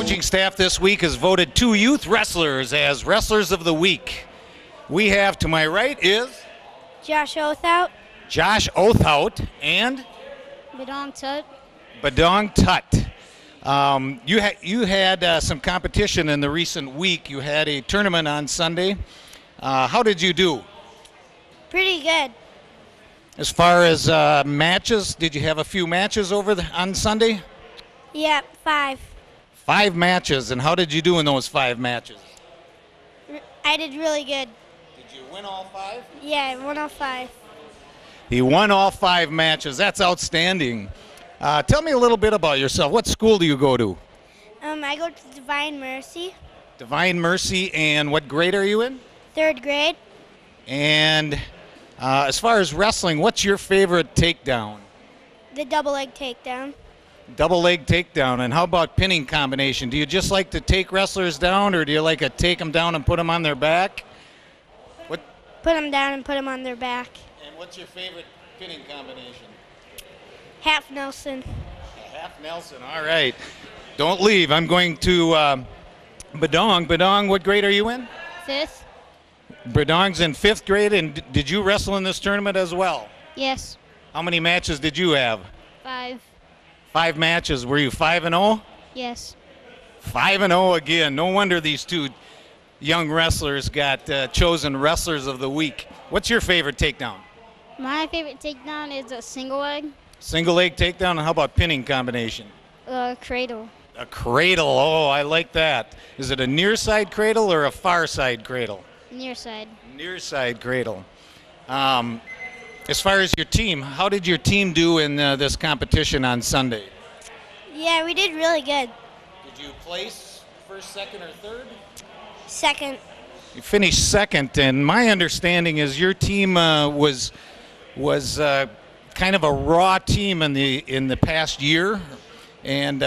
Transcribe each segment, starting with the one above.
coaching staff this week has voted 2 youth wrestlers as Wrestlers of the Week. We have to my right is Josh Othout. Josh Othout and Badong Tut. Badong Tut. You had some competition in the recent week. You had a tournament on Sunday. How did you do? Pretty good. As far as matches, did you have a few matches on Sunday? Yep, 5. 5 matches, and how did you do in those 5 matches? I did really good. Did you win all 5? Yeah, I won all 5. He won all 5 matches. That's outstanding. Tell me a little bit about yourself. What school do you go to? I go to Divine Mercy. Divine Mercy, and what grade are you in? 3rd grade. And as far as wrestling, what's your favorite takedown? The double leg takedown. Double leg takedown. And how about pinning combination? Do you just like to take wrestlers down, or do you like to take them down and put them on their back? Put them down and put them on their back. And what's your favorite pinning combination? Half Nelson. Half Nelson, all right. Don't leave. I'm going to Badong. Badong, what grade are you in? 5th. Badong's in 5th grade, and did you wrestle in this tournament as well? Yes. How many matches did you have? 5. 5 matches. Were you 5-0? Yes. 5-0 again. No wonder these 2 young wrestlers got chosen Wrestlers of the Week. What's your favorite takedown? My favorite takedown is a single leg. Single leg takedown, and how about pinning combination? Cradle. A cradle. Oh, I like that. Is it a near side cradle or a far side cradle? Near side. Near side cradle. As far as your team, how did your team do in this competition on Sunday? Yeah, we did really good. Did you place 1st, 2nd, or 3rd? 2nd. You finished 2nd, and my understanding is your team was kind of a raw team in the past year, and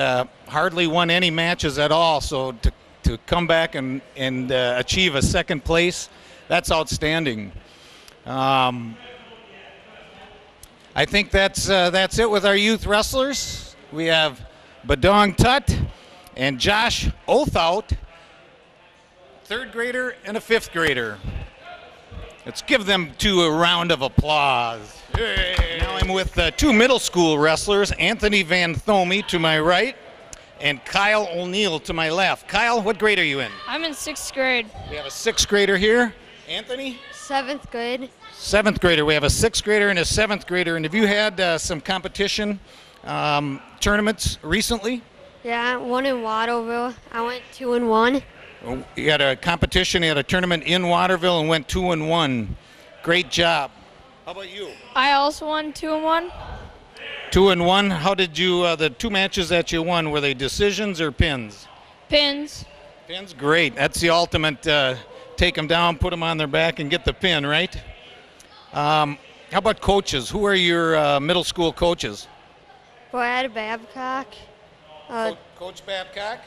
hardly won any matches at all. So to come back and achieve a 2nd place, that's outstanding. I think that's it with our youth wrestlers. We have Badong Tut and Josh Othout, 3rd grader and a 5th grader. Let's give them 2 a round of applause. Hey. Now I'm with 2 middle school wrestlers, Anthony Van Thome to my right and Kyle O'Neill to my left. Kyle, what grade are you in? I'm in 6th grade. We have a 6th grader here. Anthony? 7th grade. 7th grader. We have a 6th grader and a 7th grader. And have you had some competition tournaments recently? Yeah, 1 in Waterville. I went 2-1. You had a competition, you had a tournament in Waterville and went 2-1. Great job. How about you? I also won 2-1. 2-1. How did you, the 2 matches that you won, were they decisions or pins? Pins. Pins, great. That's the ultimate, take them down, put them on their back, and get the pin, right? How about coaches? Who are your middle school coaches? Brad Babcock. Coach Babcock?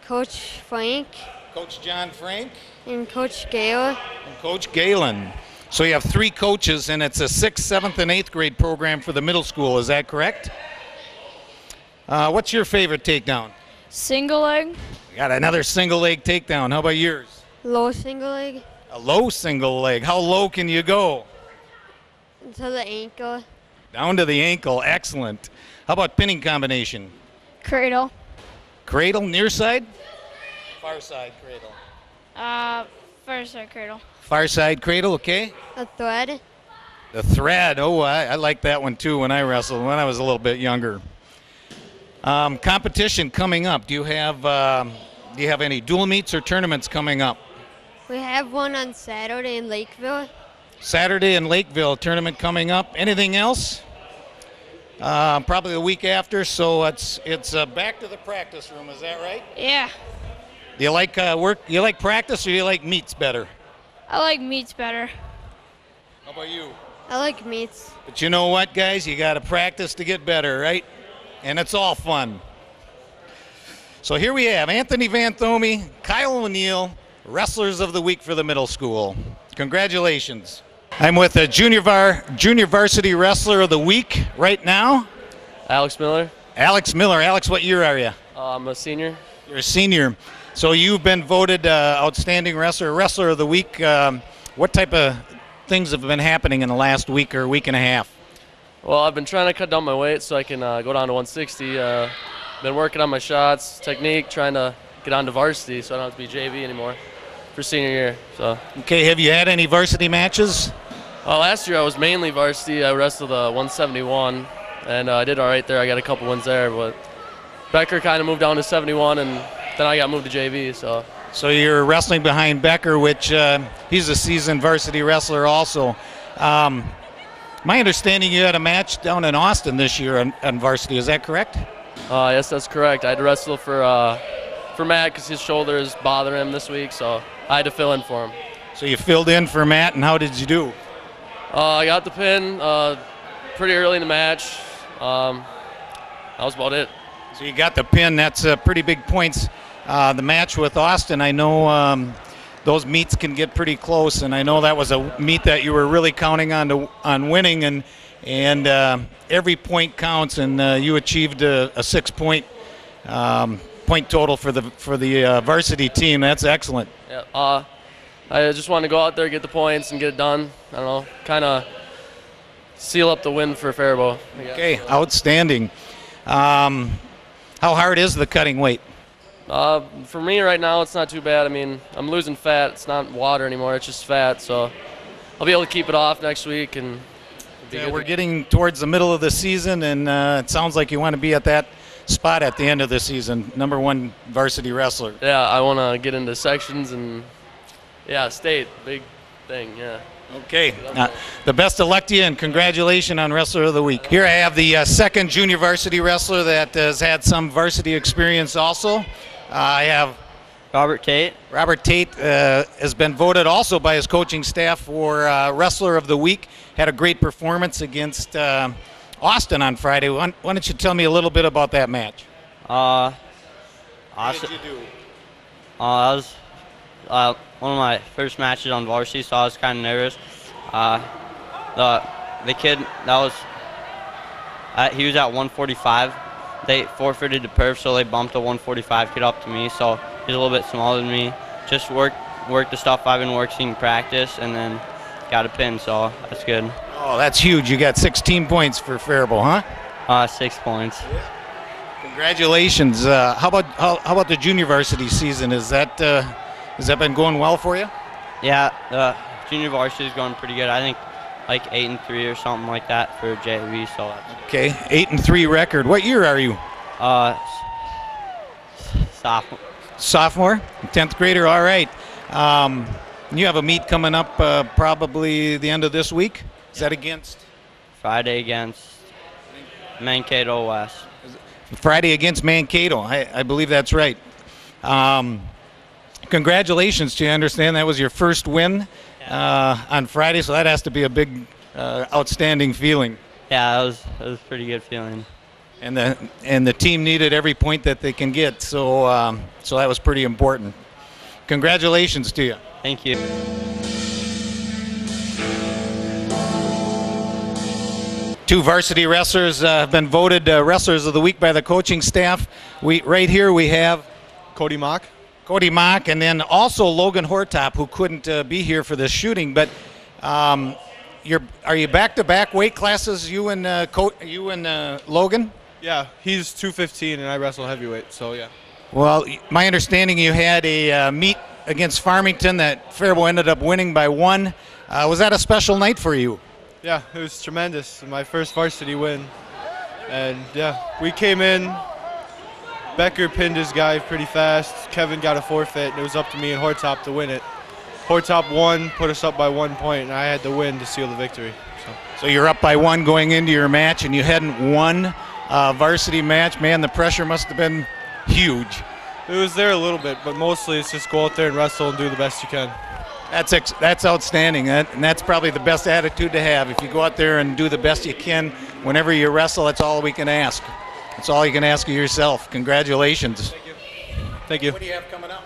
Coach Frank. Coach John Frank? And Coach Gala. And Coach Galen. So you have 3 coaches, and it's a 6th, 7th, and 8th grade program for the middle school. Is that correct? What's your favorite takedown? Single leg. Got another single leg takedown. How about yours? Low single leg. A low single leg. How low can you go? To the ankle. Down to the ankle. Excellent. How about pinning combination? Cradle. Cradle, near side? Far side cradle. Far side cradle. Far side cradle, okay. A thread. The thread. Oh, I like that one too when I wrestled, when I was a little bit younger. Competition coming up. Do you have any dual meets or tournaments coming up? We have one on Saturday in Lakeville. Saturday in Lakeville, tournament coming up. Anything else? Probably the week after, so it's back to the practice room. Is that right? Yeah. Do you like work? You like practice, or do you like meets better? I like meets better. How about you? I like meets. But you know what, guys? You got to practice to get better, right? And it's all fun. So here we have Anthony Van Thome, Kyle O'Neill, Wrestlers of the Week for the middle school. Congratulations. I'm with a junior varsity wrestler of the week right now. Alex Miller. Alex Miller. Alex, what year are you? I'm a senior. You're a senior. So you've been voted outstanding wrestler of the week. What type of things have been happening in the last week or week and a half? Well, I've been trying to cut down my weight so I can go down to 160. Been working on my shots, technique, trying to get on to varsity so I don't have to be JV anymore for senior year. So. Okay, have you had any varsity matches? Last year I was mainly varsity. I wrestled 171, and I did all right there. I got a couple wins there, but Becker kind of moved down to 71, and then I got moved to JV. So you're wrestling behind Becker, which he's a seasoned varsity wrestler also. My understanding you had a match down in Austin this year on varsity. Is that correct? Yes, that's correct. I had to wrestle for Matt because his shoulder is bothering him this week, so I had to fill in for him. So you filled in for Matt, and how did you do? I got the pin pretty early in the match. That was about it. So you got the pin. That's pretty big points. The match with Austin, I know those meets can get pretty close, and I know that was a meet that you were really counting on winning, and every point counts, and you achieved a 6-point point total for the varsity team. That's excellent. Yeah. I just wanted to go out there, get the points, and get it done. I don't know, kind of seal up the win for Faribault. Okay, outstanding. How hard is the cutting weight? For me right now, it's not too bad. I mean, I'm losing fat. It's not water anymore. It's just fat. So I'll be able to keep it off next week. And we're getting towards the middle of the season, and it sounds like you want to be at that spot at the end of the season, #1 varsity wrestler. Yeah, I want to get into sections and, state. Big thing, yeah. Okay. The best of luck to you, and congratulations on Wrestler of the Week. Here I have the second junior varsity wrestler that has had some varsity experience also. I have Robert Tate. Robert Tate has been voted also by his coaching staff for Wrestler of the Week. Had a great performance against Austin on Friday. Why don't you tell me a little bit about that match? Awesome. What did you do? That was one of my first matches on varsity, so I was kind of nervous. The kid that was he was at 145. They forfeited the perf, so they bumped the 145 kid up to me. So he's a little bit smaller than me. Just worked the stuff I've been working in practice, and then got a pin. So that's good. Oh, that's huge. You got 16 points for Faribault, huh? 6 points. Congratulations. How about the junior varsity season? Has that been going well for you? Yeah, the junior varsity is going pretty good. I think like 8-3 or something like that for JV. So that's okay. 8-3 record. What year are you? Sophomore. Sophomore? 10th grader. All right. You have a meet coming up probably the end of this week. Is that against? Friday against Mankato West. Friday against Mankato. I believe that's right. Congratulations to you. I understand that was your first win on Friday, so that has to be a big, outstanding feeling. Yeah, that was a pretty good feeling. And the team needed every point that they can get, so that was pretty important. Congratulations to you. Thank you. Two varsity wrestlers have been voted Wrestlers of the Week by the coaching staff. Right here we have Cody Mock. Cody Mock, and then also Logan Hortop, who couldn't be here for this shooting. But are you back-to-back weight classes, you and Logan? Yeah, he's 215 and I wrestle heavyweight, so yeah. Well, my understanding you had a meet against Farmington that Faribault ended up winning by 1. Was that a special night for you? Yeah, it was tremendous. My first varsity win. And yeah, we came in. Becker pinned his guy pretty fast. Kevin got a forfeit, and it was up to me and Hortop to win it. Hortop won, put us up by 1 point, and I had to win to seal the victory. So you're up by 1 going into your match, and you hadn't won a varsity match. Man, the pressure must have been huge. It was there a little bit, but mostly it's just go out there and wrestle and do the best you can. That's outstanding, and that's probably the best attitude to have. If you go out there and do the best you can whenever you wrestle, that's all we can ask. That's all you can ask of yourself. Congratulations. Thank you. Thank you. What do you have coming up?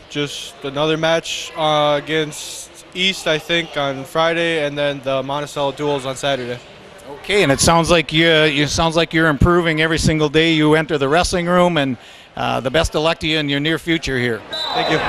Just another match against East, I think, on Friday, and then the Monticello duels on Saturday. Okay, and it sounds like you're improving every single day you enter the wrestling room, and the best of luck to you in your near future here. Thank you.